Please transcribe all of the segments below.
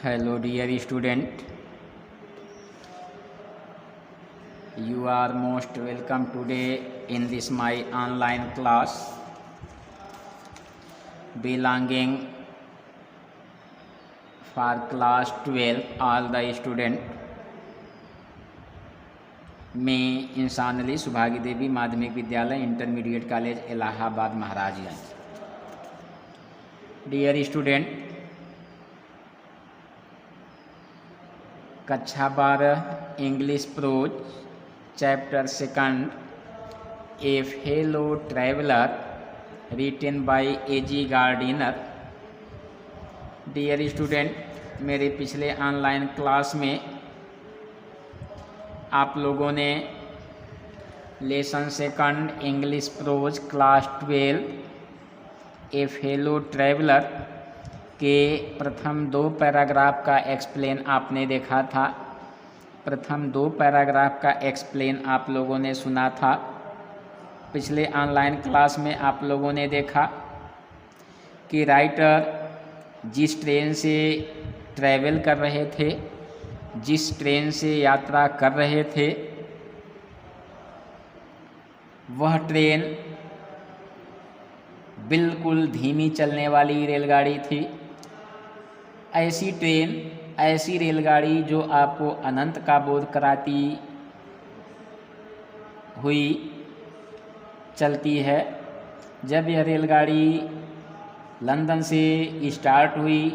Hello dear student, you are most welcome today in this my online class belonging for class 12 all the student. मैं इंसान अली सुभागी देवी माध्यमिक विद्यालय intermediate college Allahabad Maharajganj. Dear student, कक्षा 12 English prose chapter second a fellow traveller written by A G Gardiner. Dear student, मेरे पिछले online class में आप लोगों ने lesson second English prose class 12 a fellow traveller के प्रथम 2 पैराग्राफ का एक्सप्लेन आपने देखा था. प्रथम 2 पैराग्राफ का एक्सप्लेन आप लोगों ने सुना था. पिछले ऑनलाइन क्लास में आप लोगों ने देखा कि राइटर जिस ट्रेन से ट्रैवल कर रहे थे, जिस ट्रेन से यात्रा कर रहे थे, वह ट्रेन बिल्कुल धीमी चलने वाली रेलगाड़ी थी. ऐसी ट्रेन, ऐसी रेलगाड़ी जो आपको अनंत का बोध कराती हुई चलती है. जब यह रेलगाड़ी लंदन से स्टार्ट हुई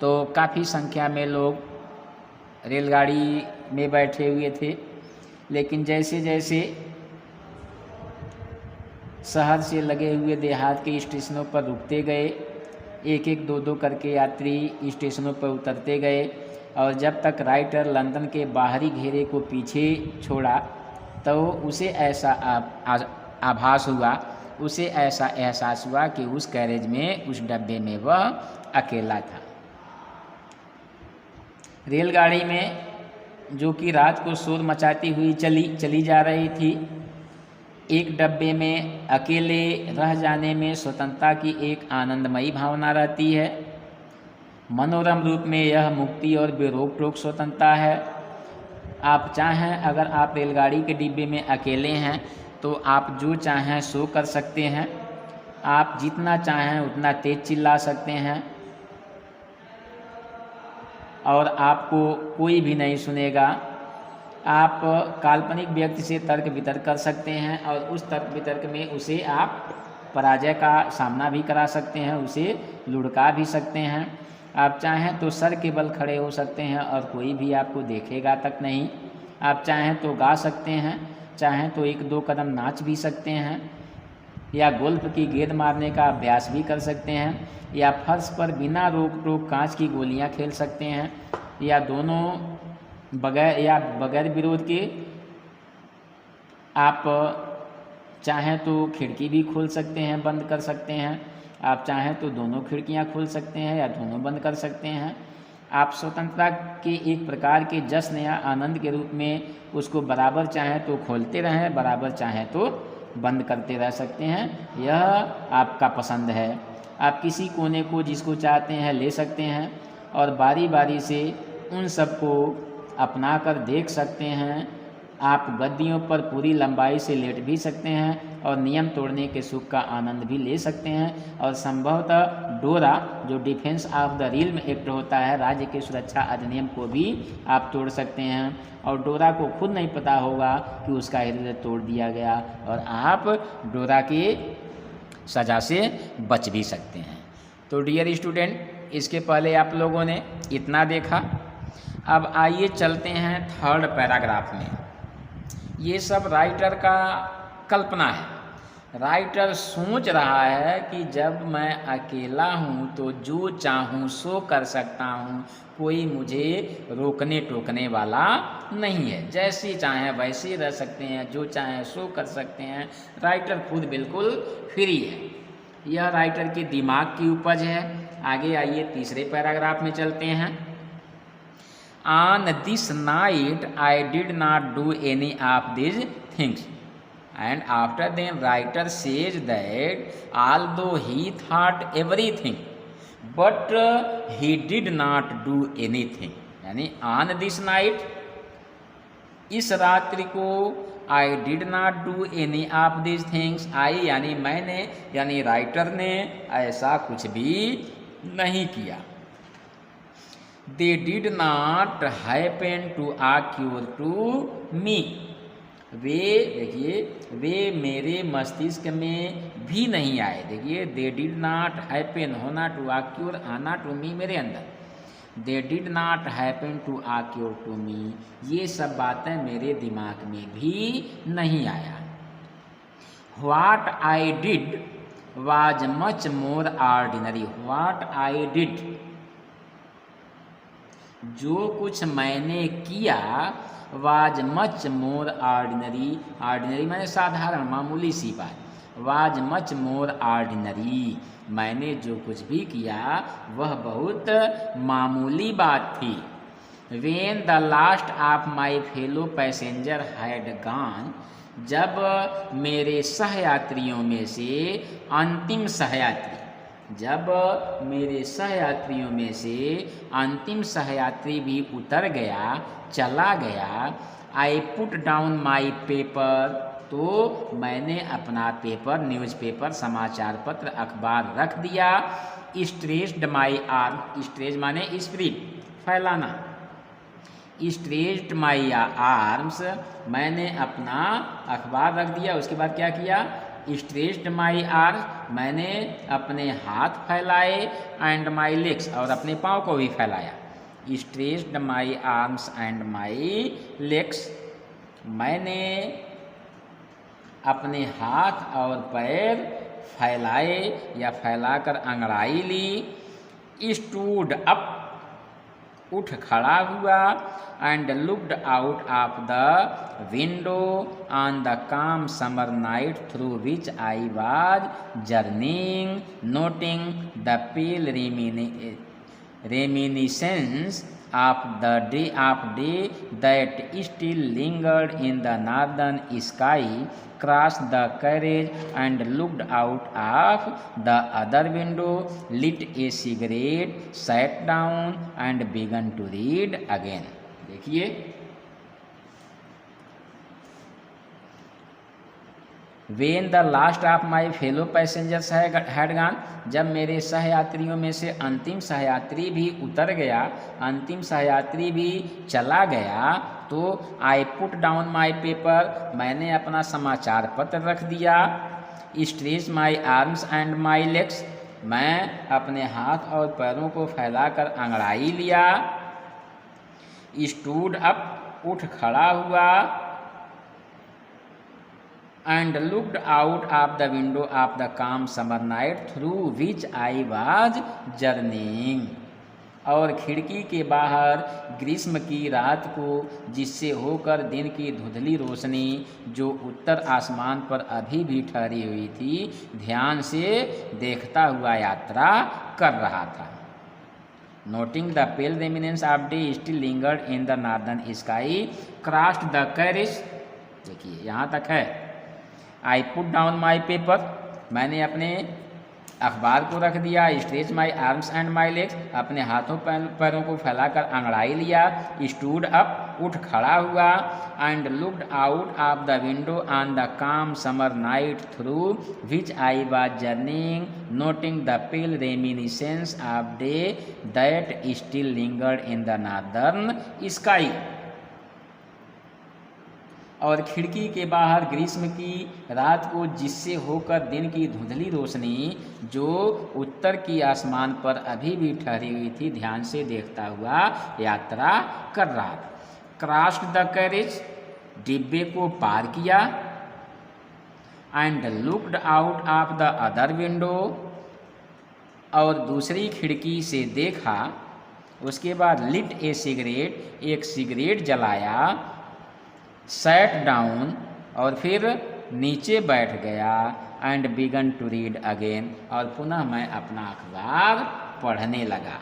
तो काफ़ी संख्या में लोग रेलगाड़ी में बैठे हुए थे, लेकिन जैसे जैसे शहर से लगे हुए देहात के स्टेशनों पर रुकते गए, एक एक दो दो करके यात्री स्टेशनों पर उतरते गए, और जब तक राइटर लंदन के बाहरी घेरे को पीछे छोड़ा तो उसे ऐसा आभास हुआ, उसे ऐसा एहसास हुआ कि उस कैरेज में, उस डब्बे में वह अकेला था. रेलगाड़ी में जो कि रात को शोर मचाती हुई चली जा रही थी, एक डब्बे में अकेले रह जाने में स्वतंत्रता की एक आनंदमयी भावना रहती है. मनोरम रूप में यह मुक्ति और बेरोक टोक स्वतंत्रता है. आप चाहें, अगर आप रेलगाड़ी के डिब्बे में अकेले हैं तो आप जो चाहें सो कर सकते हैं. आप जितना चाहें उतना तेज चिल्ला सकते हैं और आपको कोई भी नहीं सुनेगा. आप काल्पनिक व्यक्ति से तर्क वितर्क कर सकते हैं और उस तर्क वितर्क में उसे आप पराजय का सामना भी करा सकते हैं, उसे लुढ़का भी सकते हैं. आप चाहें तो सर के बल खड़े हो सकते हैं और कोई भी आपको देखेगा तक नहीं. आप चाहें तो गा सकते हैं, चाहें तो 1-2 कदम नाच भी सकते हैं, या गोल्फ की गेंद मारने का अभ्यास भी कर सकते हैं, या फर्श पर बिना रोक टोक कांच की गोलियां खेल सकते हैं, या दोनों बगैर विरोध के आप चाहें तो खिड़की भी खोल सकते हैं, बंद कर सकते हैं. आप चाहें तो दोनों खिड़कियां खोल सकते हैं या दोनों बंद कर सकते हैं. आप स्वतंत्रता के एक प्रकार के जश्न या आनंद के रूप में उसको बराबर चाहें तो खोलते रहें, बराबर चाहें तो बंद करते रह सकते हैं. यह आपका पसंद है. आप किसी कोने को जिसको चाहते हैं ले सकते हैं और बारी बारी से उन सबको अपना कर देख सकते हैं. आप गद्दियों पर पूरी लंबाई से लेट भी सकते हैं और नियम तोड़ने के सुख का आनंद भी ले सकते हैं. और संभवतः डोरा, जो defence of the realm act होता है, राज्य के सुरक्षा अधिनियम को भी आप तोड़ सकते हैं और डोरा को खुद नहीं पता होगा कि उसका हृदय तोड़ दिया गया और आप डोरा के सज़ा से बच भी सकते हैं. तो डियर स्टूडेंट, इसके पहले आप लोगों ने इतना देखा. अब आइए चलते हैं 3rd पैराग्राफ में. ये सब राइटर का कल्पना है. राइटर सोच रहा है कि जब मैं अकेला हूँ तो जो चाहूँ सो कर सकता हूँ, कोई मुझे रोकने टोकने वाला नहीं है. जैसे चाहें वैसे रह सकते हैं, जो चाहें सो कर सकते हैं. राइटर खुद बिल्कुल फ्री है. यह राइटर के दिमाग की उपज है. आगे आइए 3रे पैराग्राफ में चलते हैं. On this night I did not do any of these things. And after then writer says that although he thought everything, but he did not do anything, यानी ऑन दिस नाइट, इस रात्रि को, I did not do any of this things, I यानी मैंने यानी writer ने ऐसा कुछ भी नहीं किया। They did not happen to occur to me, वे देखिए वे मेरे मस्तिष्क में भी नहीं आए। देखिए दे डिड नॉट हैपन, होना टू ऑक्यूर, आना टू मी मेरे अंदर, they did not happen to occur to me, ये सब बातें मेरे दिमाग में भी नहीं आया। What I did was much more ordinary, what I did, जो कुछ मैंने किया, was much more ordinary, ordinary मैंने साधारण मामूली सी बात, वाज मच मोर ऑर्डिनरी, मैंने जो कुछ भी किया वह बहुत मामूली बात थी। When the last of my fellow passenger had gone, जब मेरे सहयात्रियों में से अंतिम सहयात्री, जब मेरे सहयात्रियों में से अंतिम सहयात्री भी उतर गया, चला गया, I put down my paper, तो मैंने अपना पेपर, न्यूज़पेपर, समाचार पत्र, अखबार रख दिया। स्ट्रेच्ड माई आर्म, स्ट्रेच माने स्प्रेड, फैलाना, स्ट्रेच्ड माई आर्म्स, मैंने अपना अखबार रख दिया। उसके बाद क्या किया, स्ट्रेच्ड माई आर्म्स, मैंने अपने हाथ फैलाए, एंड माई लेग्स, और अपने पाँव को भी फैलाया। Stretched my arms and my legs, मैंने अपने हाथ और पैर फैलाए या फैलाकर अंगड़ाई ली। स्टूड अप, उठ खड़ा हुआ, and looked out of the window on the calm summer night through which I was journeying, noting the pale reminiscence of the day that still lingered in the northern sky, crossed the carriage and looked out of the other window, lit a cigarette, sat down and began to read again। देखिए When the last of my fellow passengers had gone, जब मेरे सहयात्रियों में से अंतिम सहयात्री भी उतर गया, अंतिम सहयात्री भी चला गया, तो I put down my paper, मैंने अपना समाचार पत्र रख दिया। Stretch my arms and my legs, मैं अपने हाथ और पैरों को फैलाकर अंगड़ाई लिया। Stood up, उठ खड़ा हुआ। and looked out of the window of the calm summer night through which I was journeying, और खिड़की के बाहर ग्रीष्म की रात को जिससे होकर दिन की धुंधली रोशनी जो उत्तर आसमान पर अभी भी ठहरी हुई थी ध्यान से देखता हुआ यात्रा कर रहा था। Noting the pail remnants of day still lingered in the northern sky, crossed the carriage, देखिए यहाँ तक है। I put down my paper, मैंने अपने अखबार को रख दिया। Stretch my arms and my legs, अपने हाथों पैरों को फैलाकर अंगड़ाई लिया। स्टूड अप, उठ खड़ा हुआ। And looked out of the window on the calm summer night through which I was journeying, noting the pale reminiscence of day that still lingered in the northern sky, और खिड़की के बाहर ग्रीष्म की रात को जिससे होकर दिन की धुंधली रोशनी जो उत्तर की आसमान पर अभी भी ठहरी हुई थी ध्यान से देखता हुआ यात्रा कर रहा था। क्रॉस्ड द कैरेज, डिब्बे को पार किया। And looked out of the other window, और दूसरी खिड़की से देखा। उसके बाद लिट ए सिगरेट, एक सिगरेट जलाया। सैट डाउन, और फिर नीचे बैठ गया। And began to read again, और पुनः मैं अपना अखबार पढ़ने लगा।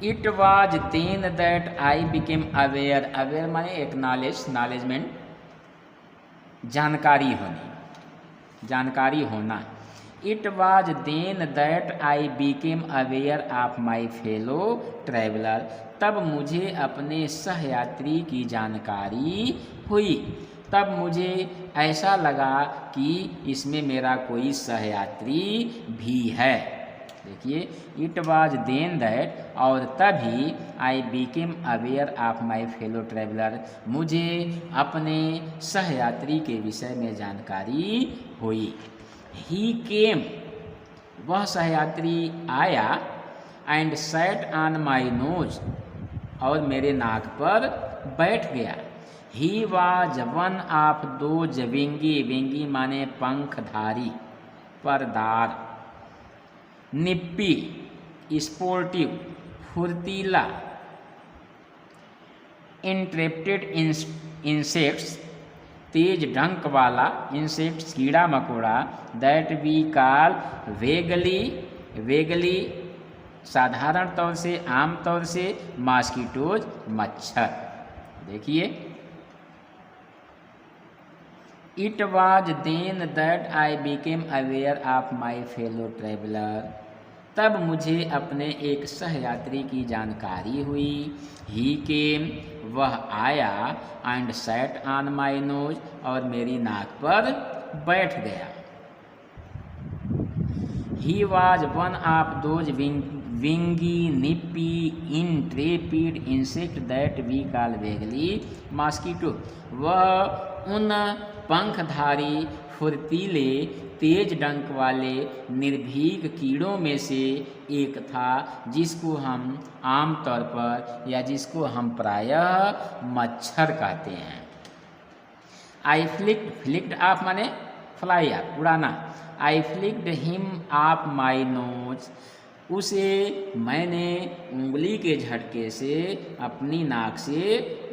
It was then that I became aware, aware माने एक नॉलेज, नॉलेजमेंट, जानकारी होनी। जानकारी होना। It was then that I became aware of my fellow traveller, तब मुझे अपने सहयात्री की जानकारी हुई, तब मुझे ऐसा लगा कि इसमें मेरा कोई सहयात्री भी है। देखिए, इट वॉज देन दैट, और तभी आई became aware of my fellow traveller, मुझे अपने सहयात्री के विषय में जानकारी हुई। ही केम, वह सहयात्री आया, and sat on my nose, और मेरे नाक पर बैठ गया। He was one of those wingy, wingy माने पंखधारी, परदार, निप्पी स्पोर्टिव, फुर्तीला, इंट्रेप्टेड इंसेक्ट्स, तेज डंक वाला, इंसेक्ट्स कीड़ा मकोड़ा, that we call vaguely, vaguely साधारण तौर से, आम तौर से, मॉस्किटोज मच्छर। देखिए, it was then that I became aware of my fellow traveller, तब मुझे अपने एक सहयात्री की जानकारी हुई। ही केम, वह आया, and sat on my nose, और मेरी नाक पर बैठ गया। He was one of those wingy nippy intrepid insect that we call vaguely mosquito, वह उन पंखधारी, फुर्तीले, तेज डंक वाले निर्भीक कीड़ों में से एक था, जिसको हम आमतौर पर या जिसको हम प्रायः मच्छर कहते हैं। आई फ्लिक्ड, फ्लिक्ड ऑफ माने फ्लाई ऑफ, उड़ाना। I flicked him off my nose, उसे मैंने उंगली के झटके से अपनी नाक से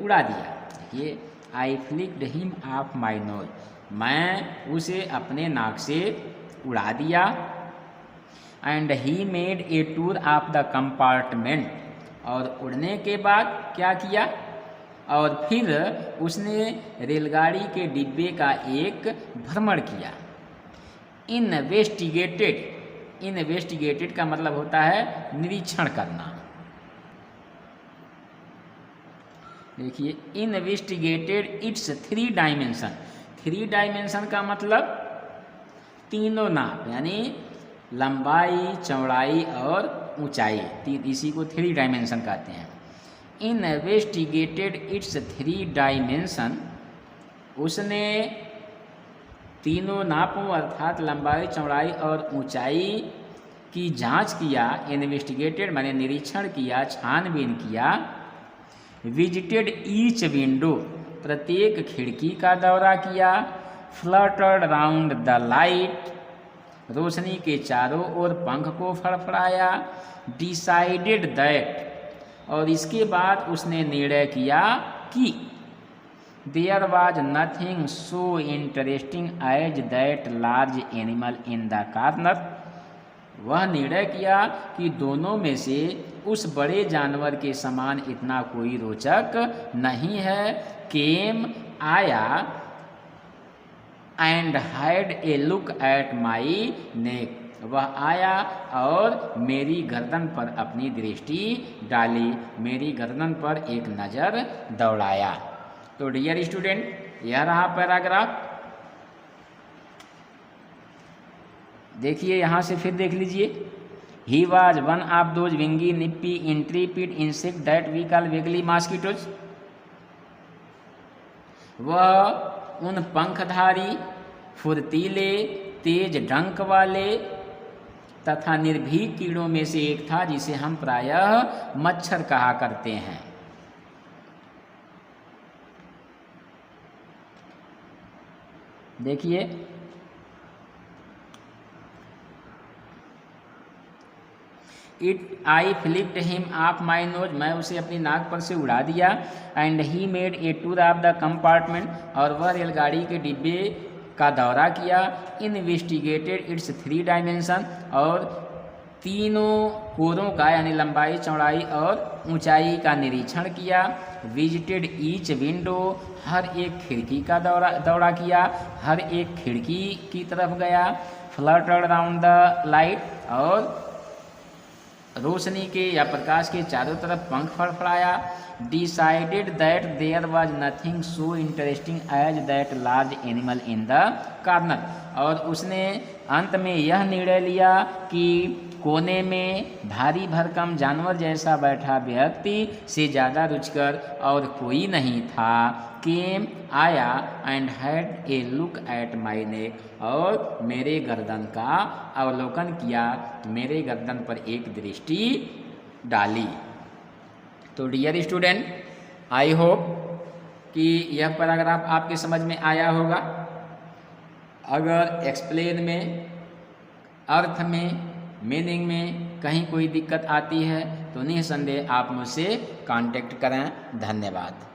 उड़ा दिया। देखिए, I flicked him off my nose, मैं उसे अपने नाक से उड़ा दिया। And he made a tour of the compartment, और उड़ने के बाद क्या किया, और फिर उसने रेलगाड़ी के डिब्बे का एक भ्रमण किया। इन्वेस्टिगेटेड, इन्वेस्टिगेटेड का मतलब होता है निरीक्षण करना। देखिए, इन्वेस्टिगेटेड इट्स 3 डायमेंशन, 3 डायमेंशन का मतलब तीनों नाप, यानी लंबाई, चौड़ाई और ऊंचाई, इसी को 3 डायमेंशन कहते हैं। इन्वेस्टिगेटेड इट्स 3 डायमेंशन, उसने तीनों नापों अर्थात लंबाई, चौड़ाई और ऊंचाई की जांच किया। इन्वेस्टिगेटेड माने निरीक्षण किया, छानबीन किया। विजिटेड ईच विंडो, प्रत्येक खिड़की का दौरा किया। फ्लटर्ड राउंड द लाइट, रोशनी के चारों ओर पंख को फड़फड़ाया। डिसाइडेड दैट, और इसके बाद उसने निर्णय किया कि there was nothing so interesting as that large animal in the corner, वह निर्णय किया कि दोनों में से उस बड़े जानवर के समान इतना कोई रोचक नहीं है। केम, आया, and had a look at my neck, वह आया और मेरी गर्दन पर अपनी दृष्टि डाली, मेरी गर्दन पर एक नज़र दौड़ाया। तो डियर स्टूडेंट, यह रहा पैराग्राफ। देखिए, यहाँ से फिर देख लीजिए। He was one of those wingy nippy intrepid insect that we call vaguely mosquitoes, वह उन पंखधारी, फुर्तीले, तेज डंक वाले तथा निर्भीक कीड़ों में से एक था, जिसे हम प्रायः मच्छर कहा करते हैं। देखिए, I flicked him off my nose, मैं उसे अपनी नाक पर से उड़ा दिया। And he made a tour of the compartment, और वह रेलगाड़ी के डिब्बे का दौरा किया। इन्वेस्टिगेटेड इट्स 3 डायमेंशन, और तीनों कोरों का यानी लंबाई, चौड़ाई और ऊंचाई का निरीक्षण किया। विजिटेड ईच विंडो, हर एक खिड़की का दौरा किया, हर एक खिड़की की तरफ गया। फ्लटर्ड अराउंड द लाइट, और रोशनी के या प्रकाश के चारों तरफ पंख फड़फड़ाया। Decided that there was nothing so interesting as that large animal in the corner, और उसने अंत में यह निर्णय लिया कि कोने में भारी भरकम जानवर जैसा बैठा व्यक्ति से ज़्यादा रुचिकर और कोई नहीं था। केम आया and had a look at my neck, और मेरे गर्दन का अवलोकन किया, मेरे गर्दन पर एक दृष्टि डाली। तो डियर स्टूडेंट, आई होप कि यह पैराग्राफ आपके समझ में आया होगा। अगर एक्सप्लेन में, अर्थ में, मीनिंग में कहीं कोई दिक्कत आती है तो निसंदेह आप मुझसे कांटेक्ट करें। धन्यवाद।